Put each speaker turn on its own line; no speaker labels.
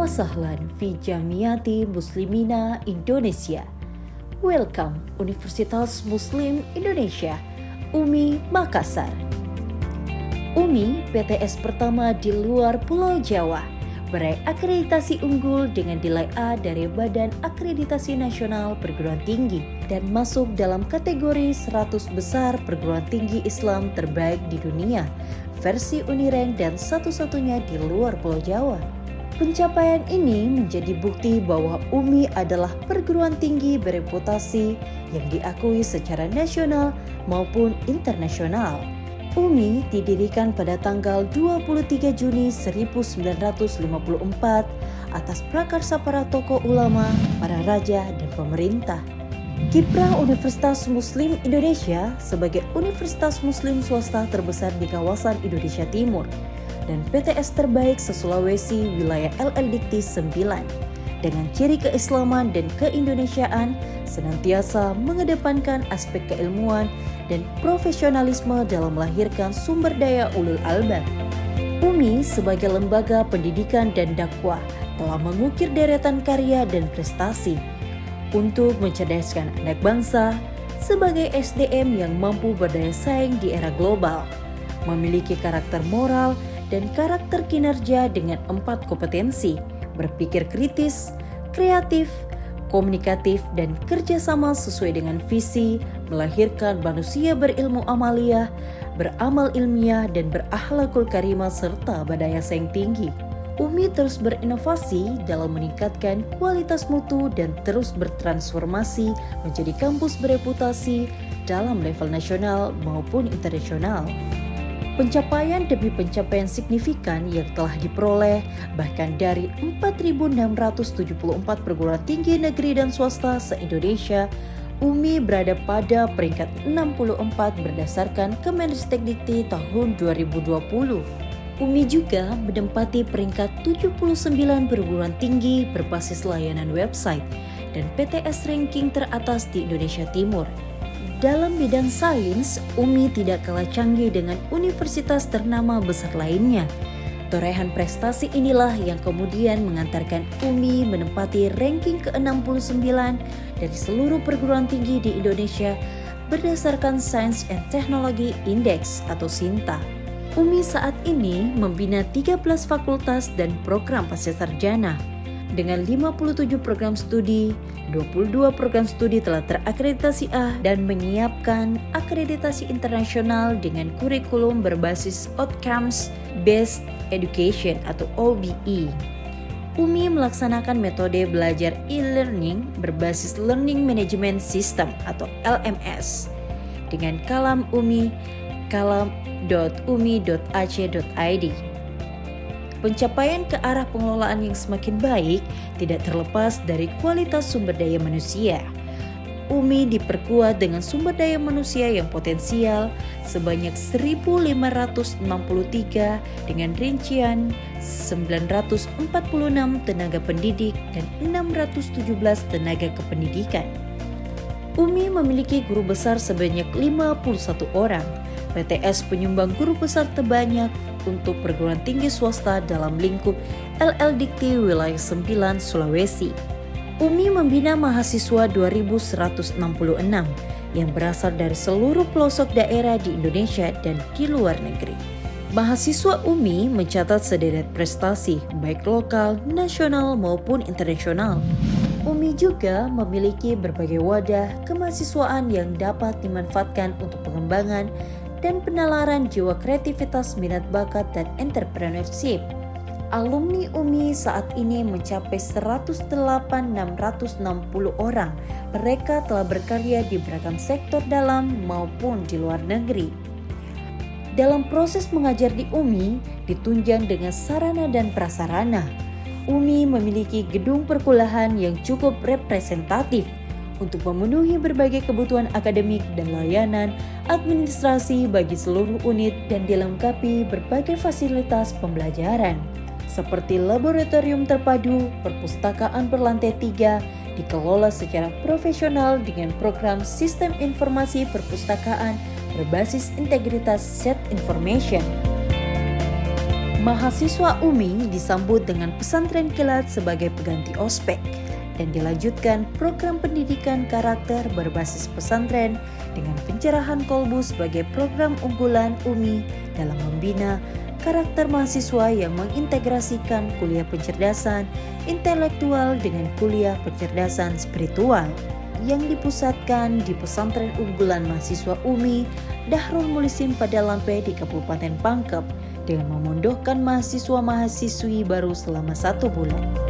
Sahlan fi Jamiati Muslimina Indonesia. Welcome Universitas Muslim Indonesia, UMI Makassar. UMI PTS pertama di luar Pulau Jawa, meraih akreditasi unggul dengan nilai A dari Badan Akreditasi Nasional Perguruan Tinggi dan masuk dalam kategori 100 besar perguruan tinggi Islam terbaik di dunia, versi Unirank dan satu-satunya di luar Pulau Jawa. Pencapaian ini menjadi bukti bahwa UMI adalah perguruan tinggi bereputasi yang diakui secara nasional maupun internasional. UMI didirikan pada tanggal 23 Juni 1954 atas prakarsa para tokoh ulama, para raja, dan pemerintah. Kiprah Universitas Muslim Indonesia sebagai universitas muslim swasta terbesar di kawasan Indonesia Timur dan PTS terbaik se-Sulawesi wilayah LL Dikti 9 dengan ciri keislaman dan keindonesiaan senantiasa mengedepankan aspek keilmuan dan profesionalisme dalam melahirkan sumber daya ulul albab. UMI sebagai lembaga pendidikan dan dakwah telah mengukir deretan karya dan prestasi untuk mencerdaskan anak bangsa sebagai SDM yang mampu berdaya saing di era global, memiliki karakter moral dan karakter kinerja dengan 4 kompetensi: berpikir kritis, kreatif, komunikatif, dan kerjasama sesuai dengan visi, melahirkan manusia berilmu amaliyah, beramal ilmiah, dan berakhlakul karimah serta berdaya saing tinggi. UMI terus berinovasi dalam meningkatkan kualitas mutu dan terus bertransformasi menjadi kampus bereputasi dalam level nasional maupun internasional. Pencapaian demi pencapaian signifikan yang telah diperoleh bahkan dari 4.674 perguruan tinggi negeri dan swasta se-Indonesia, UMI berada pada peringkat 64 berdasarkan Kemendikbud tahun 2020. UMI juga menempati peringkat 79 perguruan tinggi berbasis layanan website dan PTS ranking teratas di Indonesia Timur. Dalam bidang sains, UMI tidak kalah canggih dengan universitas ternama besar lainnya. Torehan prestasi inilah yang kemudian mengantarkan UMI menempati ranking ke-69 dari seluruh perguruan tinggi di Indonesia berdasarkan Science and Technology Index atau SINTA. UMI saat ini membina 13 fakultas dan program pascasarjana. Dengan 57 program studi, 22 program studi telah terakreditasi A dan menyiapkan akreditasi internasional dengan kurikulum berbasis Outcomes Based Education atau OBE. UMI melaksanakan metode belajar e-learning berbasis Learning Management System atau LMS dengan kalam UMI kalam.umi.ac.id. Pencapaian ke arah pengelolaan yang semakin baik tidak terlepas dari kualitas sumber daya manusia. UMI diperkuat dengan sumber daya manusia yang potensial sebanyak 1.563 dengan rincian 946 tenaga pendidik dan 617 tenaga kependidikan. UMI memiliki guru besar sebanyak 51 orang. PTS penyumbang guru besar terbanyak untuk perguruan tinggi swasta dalam lingkup LL Dikti wilayah 9 Sulawesi. UMI membina mahasiswa 2.166 yang berasal dari seluruh pelosok daerah di Indonesia dan di luar negeri. Mahasiswa UMI mencatat sederet prestasi baik lokal, nasional maupun internasional. UMI juga memiliki berbagai wadah kemahasiswaan yang dapat dimanfaatkan untuk pengembangan dan penalaran jiwa kreativitas, minat bakat, dan entrepreneurship. Alumni UMI saat ini mencapai 108.660 orang. Mereka telah berkarya di beragam sektor dalam maupun di luar negeri. Dalam proses mengajar di UMI ditunjang dengan sarana dan prasarana. UMI memiliki gedung perkuliahan yang cukup representatif untuk memenuhi berbagai kebutuhan akademik dan layanan administrasi bagi seluruh unit dan dilengkapi berbagai fasilitas pembelajaran seperti laboratorium terpadu, perpustakaan berlantai 3, dikelola secara profesional dengan program Sistem Informasi Perpustakaan berbasis integritas Set Information. Mahasiswa UMI disambut dengan pesantren kilat sebagai pengganti ospek dan dilanjutkan program pendidikan karakter berbasis pesantren dengan pencerahan kolbu sebagai program unggulan UMI dalam membina karakter mahasiswa yang mengintegrasikan kuliah pencerdasan intelektual dengan kuliah pencerdasan spiritual yang dipusatkan di pesantren unggulan mahasiswa UMI Dahrul Mulisim pada Lampe di Kabupaten Pangkep dengan memondohkan mahasiswa-mahasiswi baru selama 1 bulan.